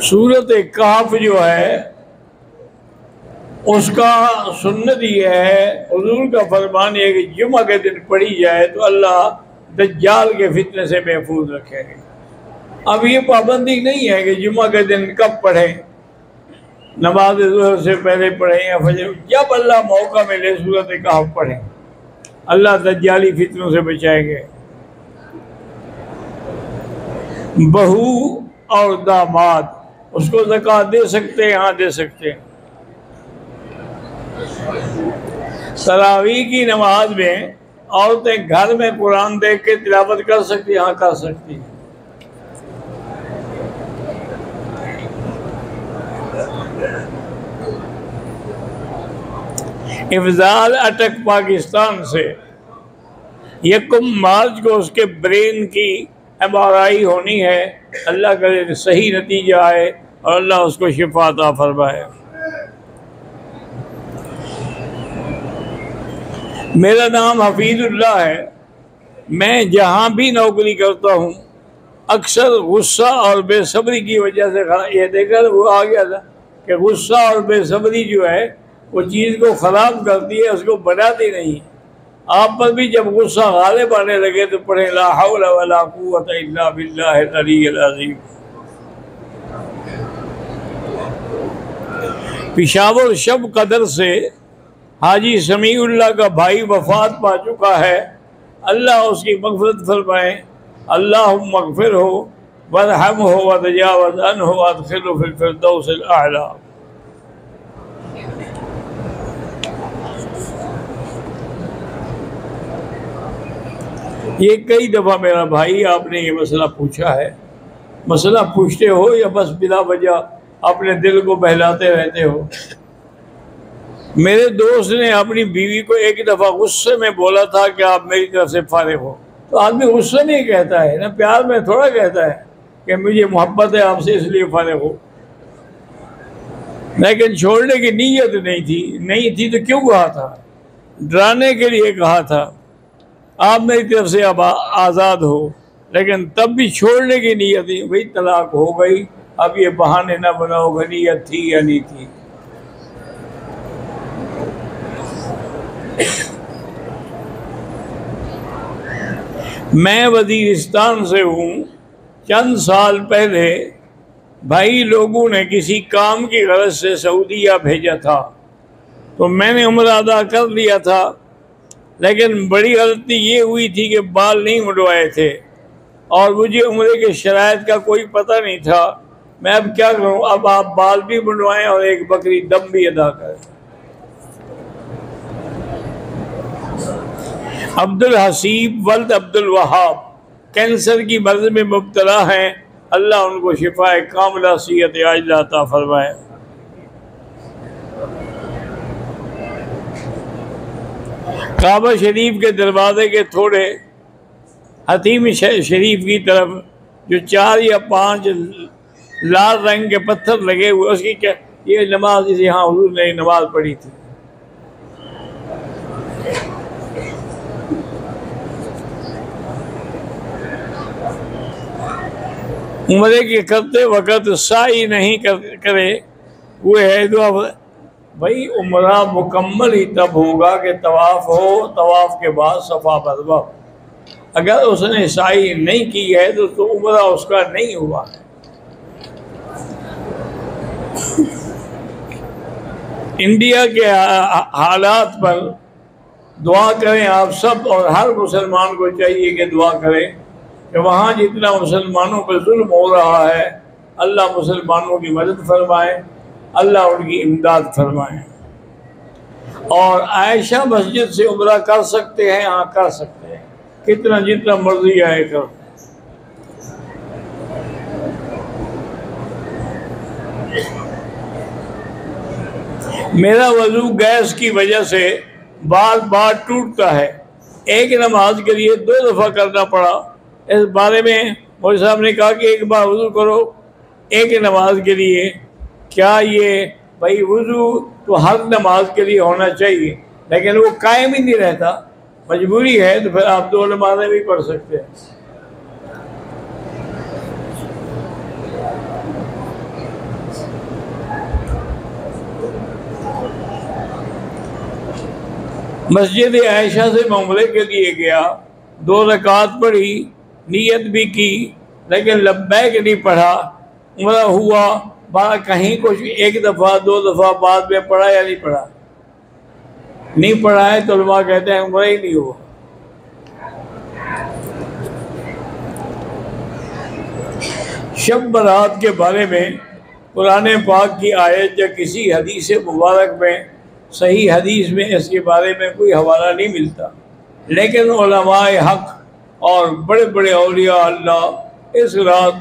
सूरत कहफ जो है उसका सुन्नत ये है, हुजूर का फरमान है कि जुमा के दिन पढ़ी जाए तो अल्लाह दज्जाल के फितने से महफूज रखेंगे। अब ये पाबंदी नहीं है कि जुमा के दिन कब पढ़ें, नमाज ज़ोहर से पहले पढ़ें या फजर, जब अल्लाह मौका मिले सूरत कहफ पढ़ें, अल्लाह दज्जाली फितनों से बचाएंगे। बहू और दामाद उसको ज़कात दे सकते हैं? हाँ दे सकते हैं। तरावी की नमाज में औरतें घर में कुरान देख के तिलावत कर सकती हैं? हाँ कर सकती हैं। इफ्जाल अटक पाकिस्तान से 1 मार्च को उसके ब्रेन की MRI होनी है। अल्लाह करे सही नतीजा आए और अल्लाह उसको शिफा अता फरमाए। मेरा नाम हफीजुल्लाह है। मैं जहाँ भी नौकरी करता हूँ अक्सर गुस्सा और बेसब्री की वजह से ये देखकर वो आ गया था कि गुस्सा और बेसब्री जो है वो चीज़ को ख़राब करती है, उसको बनाती नहीं। आप पर भी जब गुस्सा गालिब आने लगे तो पढ़े ला हौला वला कुव्वता इल्ला बिल्लाहिल अलीय्यिल अज़ीम। पेशावर शब कदर से हाजी समीउल्लाह का भाई वफात पा चुका है। अल्लाह उसकी मग़फ़िरत फरमाए। अल्लाहुम्मा मग़फ़िर हो वरहम हो वतजावज़ अन्हु वअदखिलहु फिल फ़िरदौसिल आला। ये कई दफ़ा मेरा भाई आपने ये मसला पूछा है। मसला पूछते हो या बस बिला वजह अपने दिल को बहलाते रहते हो? मेरे दोस्त ने अपनी बीवी को एक दफ़ा गुस्से में बोला था कि आप मेरी तरफ से फारिग हो। तो आदमी गुस्से नहीं कहता है ना, प्यार में थोड़ा कहता है कि मुझे मोहब्बत है आपसे इसलिए फारिग हो। लेकिन छोड़ने की नीयत नहीं थी तो क्यों कहा था? डराने के लिए कहा था आप मेरी तरफ से अब आज़ाद हो। लेकिन तब भी छोड़ने की नीयत थी। भाई तलाक हो गई, अब ये बहाने ना बनाओ कि नीयत थी या नहीं थी। मैं वज़ीरिस्तान से हूँ। चंद साल पहले भाई लोगों ने किसी काम की गरज से सऊदीया भेजा था तो मैंने उम्रा अदा कर लिया था। लेकिन बड़ी गलती ये हुई थी कि बाल नहीं मुंडवाए थे और मुझे उम्रे के शराइत का कोई पता नहीं था। मैं अब क्या करूँ? अब आप बाल भी मुंडवाएं और एक बकरी दम भी अदा करें। अब्दुल हसीब वल्द अब्दुल वहाब कैंसर की मर्ज में मुब्तला हैं। अल्लाह उनको शिफाए कामिला सिहत आजिला अता फरमाए। काबा शरीफ के दरवाजे के थोड़े हतीम शरीफ की तरफ जो 4 या 5 लाल रंग के पत्थर लगे हुए, उसकी क्या ये नमाज इसे यहाँ हुजूर ने नमाज पढ़ी थी। उम्रे के करते वक़्त साई नहीं करे हुए है दुआ। भाई उम्रा मुकम्मल ही तब होगा कि तवाफ़ हो, तवाफ़ के बाद सफ़ा मरवा। अगर उसने साई नहीं की है तो उम्रा उसका नहीं हुआ। इंडिया के हालात पर दुआ करें आप सब, और हर मुसलमान को चाहिए कि दुआ करें कि वहाँ जितना मुसलमानों पर जुल्म हो रहा है अल्लाह मुसलमानों की मदद फरमाए, अल्लाह उनकी इमदाद फरमाए। और आयशा मस्जिद से उम्रा कर सकते हैं? हाँ कर सकते हैं, कितना जितना मर्जी आए कर। मेरा वजू गैस की वजह से बार बार टूटता है। एक नमाज के लिए 2 दफ़ा करना पड़ा। इस बारे में मौलवी साहब ने कहा कि एक बार वज़ू करो एक नमाज के लिए। क्या ये भाई वज़ू तो हर नमाज के लिए होना चाहिए, लेकिन वो कायम ही नहीं रहता, मजबूरी है तो फिर आप 2 नमाजें भी पढ़ सकते हैं। मस्जिद आयशा से मैं उम्रे के लिए गया, 2 रकात पढ़ी, नियत भी की, लेकिन लब्बैक नहीं पढ़ा। उम्रा हुआ, बाहर कहीं कुछ 1 दफ़ा 2 दफ़ा बाद में पढ़ा या नहीं पढ़ा, नहीं पढ़ा है तो उलमा कहते हैं उम्रा ही नहीं हुआ। शब बरात के बारे में कुरान पाक की आयत या किसी हदीस मुबारक में, सही हदीस में इसके बारे में कोई हवाला नहीं मिलता, लेकिन उलमाए हक़ और बड़े बड़े औलिया अल्लाह इस रात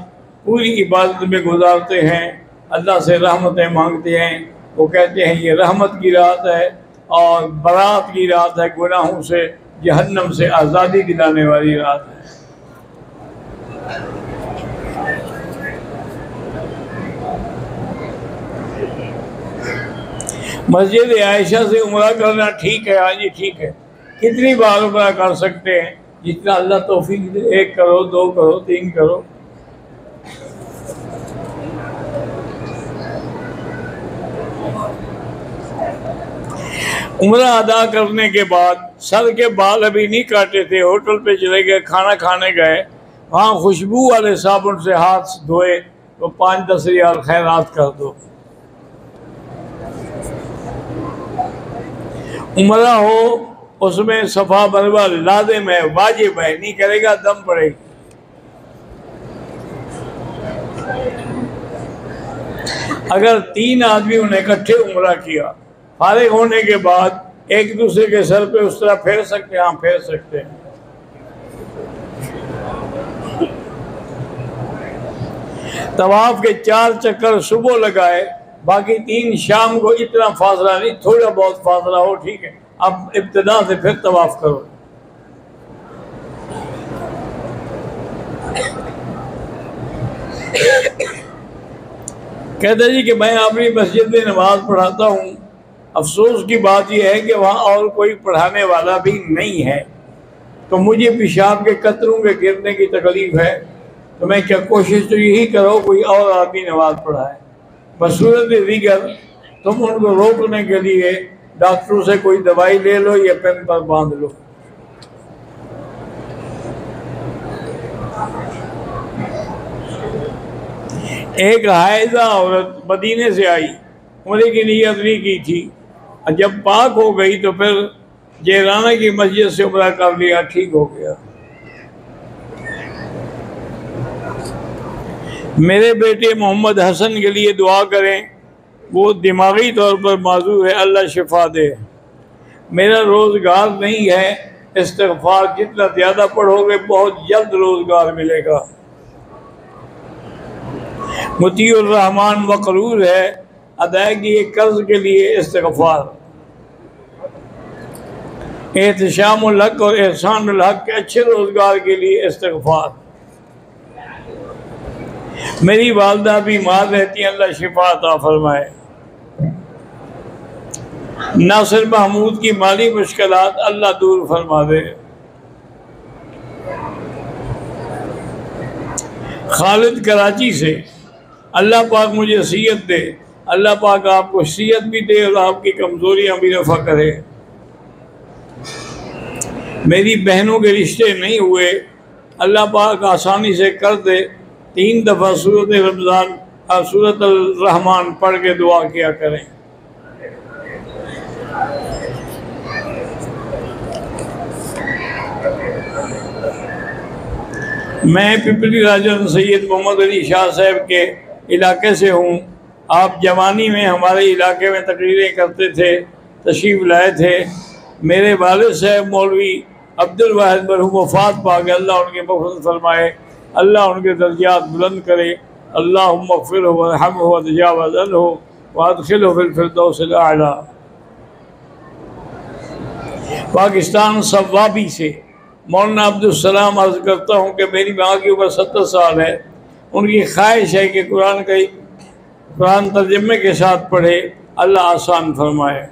पूरी इबादत में गुजारते हैं, अल्लाह से रहमतें मांगते हैं। वो कहते हैं ये रहमत की रात है और बरात की रात है, गुनाहों से जहन्नम से आज़ादी दिलाने वाली रात है। मस्जिद आयशा से उम्रा करना ठीक है, हाँ जी ठीक है। कितनी बार उम्रा कर सकते हैं, जितना अल्लाह तौफीक दे, 1 करो, 2 करो, 3 करो। उम्रा अदा करने के बाद सर के बाल अभी नहीं काटे थे, होटल पे चले गए, खाना खाने गए, वहाँ खुशबू वाले साबुन से हाथ धोए तो 5-10 रियाल खैरात कर दो। उम्रा हो उसमें सफ़ा मरवा लाज़िम है, वाजिब है, नहीं करेगा दम पड़ेगी। अगर 3 आदमी उन्हें इकट्ठे उम्रा किया, फारिग होने के बाद एक दूसरे के सर पे उस तरह फेर सकते हैं, हाँ फेर सकते हैं। तवाफ के 4 चक्कर सुबह लगाए, बाकी 3 शाम को। इतना फासला नहीं, थोड़ा बहुत फासला हो ठीक है। अब इब्तिदा से फिर तवाफ करो। कहते जी कि मैं अपनी मस्जिद में नमाज पढ़ाता हूँ, अफसोस की बात यह है कि वहाँ और कोई पढ़ाने वाला भी नहीं है, तो मुझे पेशाब के कतरों के गिरने की तकलीफ है। तो मैं क्या कोशिश तो यही करो कोई और आदमी नमाज पढ़ाए। बसूरत दीगर तुम उनको रोकने के लिए डॉक्टरों से कोई दवाई ले लो या पेन पर बांध लो। एक हायजा औरत मदीने से आई, उम्रे की नियत नहीं की थी, और जब पाक हो गई तो फिर जेराना की मस्जिद से उम्रा कर लिया, ठीक हो गया। मेरे बेटे मोहम्मद हसन के लिए दुआ करें, वो दिमागी तौर पर माजूर है, अल्लाह शिफा दे। मेरा रोज़गार नहीं है, इस्तिग़फ़ार जितना ज़्यादा पढ़ोगे बहुत जल्द रोज़गार मिलेगा। मुतीउर रहमान मक़रूर है, अदायगी कर्ज के लिए इस्तिग़फ़ार। एहतिशामुल हक़ और एहसानुल हक़ के अच्छे रोज़गार के लिए इस्तिग़फ़ार। मेरी वालदा बीमार रहती हैं, अल्लाह शिफा अता फरमाए। नासिर महमूद की माली मुश्किलात अल्लाह दूर फरमा दे। खालिद कराची से, अल्लाह पाक मुझे सीयत दे, अल्लाह पाक आपको सीयत भी दे और आपकी कमज़ोरियाँ भी रफ़ा करे। मेरी बहनों के रिश्ते नहीं हुए, अल्लाह पाक आसानी से कर दे। 3 दफ़ा सूरत रमज़ान और सूरत रहमान पढ़ के दुआ किया करें। मैं पिपली राजन सैयद मोहम्मद अली शाह साहब के इलाके से हूँ। आप जवानी में हमारे इलाके में तकरीरें करते थे, तशरीफ़ लाए थे। मेरे वालिद साहब मौलवी अब्दुल वाहिद मरहूम वफ़ात पा गए, अल्लाह उनके मग़फ़िरत फरमाए, अल्लाह उनके दर्जात बुलंद करे। अल्लाहुम्मा अग़फ़िरहु वरहमहु वतजावज़ अन्हु वअदख़िलहु फ़िल फ़िरदौसिल आला। पाकिस्तान सवाबी से मौलाना अब्दुल सलाम अर्ज़ करता हूँ कि मेरी माँ की उम्र 70 साल है। उनकी ख्वाहिश है कि कुरान तर्जुमे के साथ पढ़े, अल्लाह आसान फरमाए।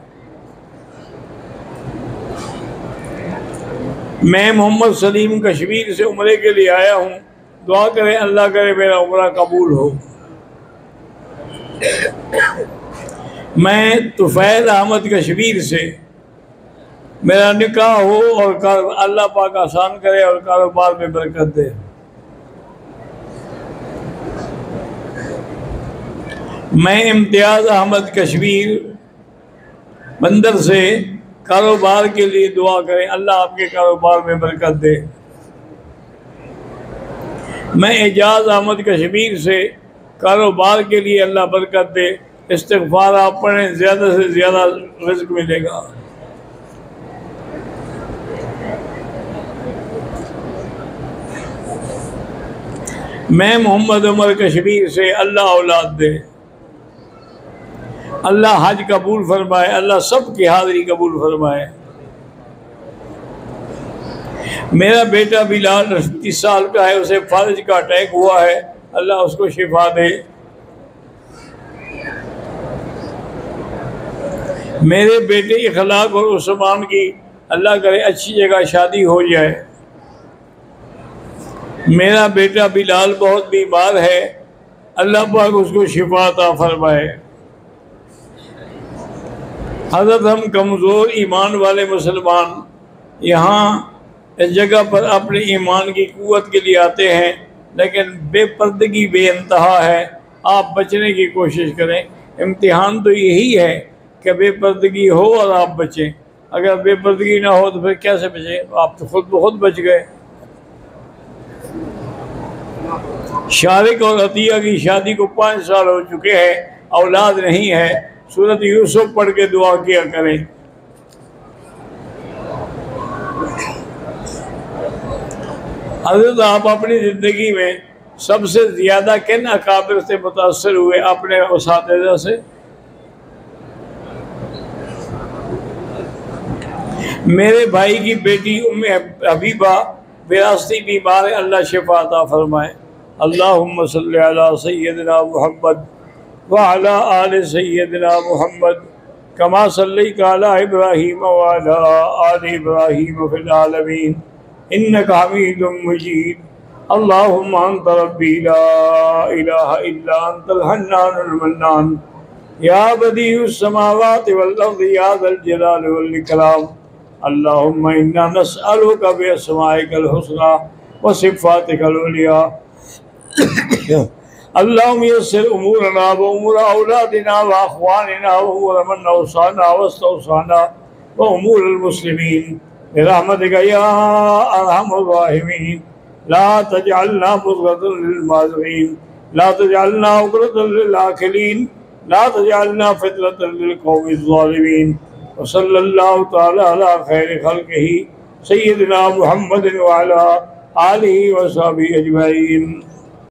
मैं मोहम्मद सलीम कश्मीर से उम्रे के लिए आया हूँ, दुआ करें अल्लाह करे मेरा उम्रा कबूल हो। मैं तुफ़ैल अहमद कश्मीर से, मेरा निकाह हो और अल्लाह पाक आसान करे और कारोबार में बरकत दे। मैं इम्तियाज़ अहमद कश्मीर बंदर से कारोबार के लिए दुआ करें, अल्लाह आपके कारोबार में बरकत दे। मैं एजाज अहमद कश्मीर से कारोबार के लिए अल्लाह बरकत दे। इस्तिग़फ़ार आप पढ़ें, ज़्यादा से ज़्यादा रिज़्क़ मिलेगा। मैं मोहम्मद उमर कश्मीर से अल्लाह औलाद दे, अल्लाह हज कबूल फरमाए, अल्लाह सब की हाज़िरी कबूल फरमाए। मेरा बेटा बिलाल 30 साल का है, उसे फालिज का अटैक हुआ है, अल्लाह उसको शिफा दे। मेरे बेटे इखलाक और उस्मान की अल्लाह करे अच्छी जगह शादी हो जाए। मेरा बेटा बिलाल बहुत बीमार है, अल्लाह पाक उसको शिफा अता फरमाए। हज़रत हम कमज़ोर ईमान वाले मुसलमान यहाँ इस जगह पर अपने ईमान की क़ुव्वत के लिए आते हैं, लेकिन बेपर्दगी बेइंतहा है। आप बचने की कोशिश करें। इम्तिहान तो यही है कि बेपर्दगी हो और आप बचें। अगर बेपर्दगी ना हो तो फिर कैसे बचें? आप तो खुद ब खुद बच गए। शारिक और अतिया की शादी को 5 साल हो चुके हैं, औलाद नहीं है। सूरत यूसुफ पढ़ के दुआ किया करें। हज़रत आप अपनी ज़िंदगी में सबसे ज़्यादा किन अकाबिर से मुतासर हुए? अपने उस्ताद से। मेरे भाई की बेटी उम्मे हबीबा विरासती बीमार है, अल्लाह शिफा अता फरमाए। अल्लाहुम्मा सल्ली अला सय्यदिना मुहम्मद व अला आलि सय्यदिना मुहम्मद कमा सल्लैता अला इब्राहीम व अला आलि इब्राहीम फिल आलमीन इन्नका हमीदुम मजीद। अल्लाहुम्मा अंत रब्बी ला इलाहा इल्ला अंतल हन्नानुल मन्नान या बदीउस समावाति वल अर्दि या ज़ल जलालि वल इकराम। अल्लाहुम्मा इन्ना नस्अलुका बिअस्माइकल हुस्ना व सिफ़ातिकल उलिया। अल्लाहुम्मा यस्सिर उमूरना व उमूर औलादिना व अख़वानिना व उमूर मन औसाना वस्तौसाना व उमूरुल मुस्लिमीन बिरहमतिका या अरहमर राहिमीन। ला तजअलना मुज़ग़तन लिल माज़िकीन, ला तजअलना उक़दतन लिल आखिलीन, ला तजअलना फ़ितनतन लिल क़ौमिज़ ज़ालिमीन। व सल्लल्लाहु तआला अला खैरि ख़ल्क़िही सय्यिदिना मुहम्मदिन व अला आलिहि व सहबिही अजमईन।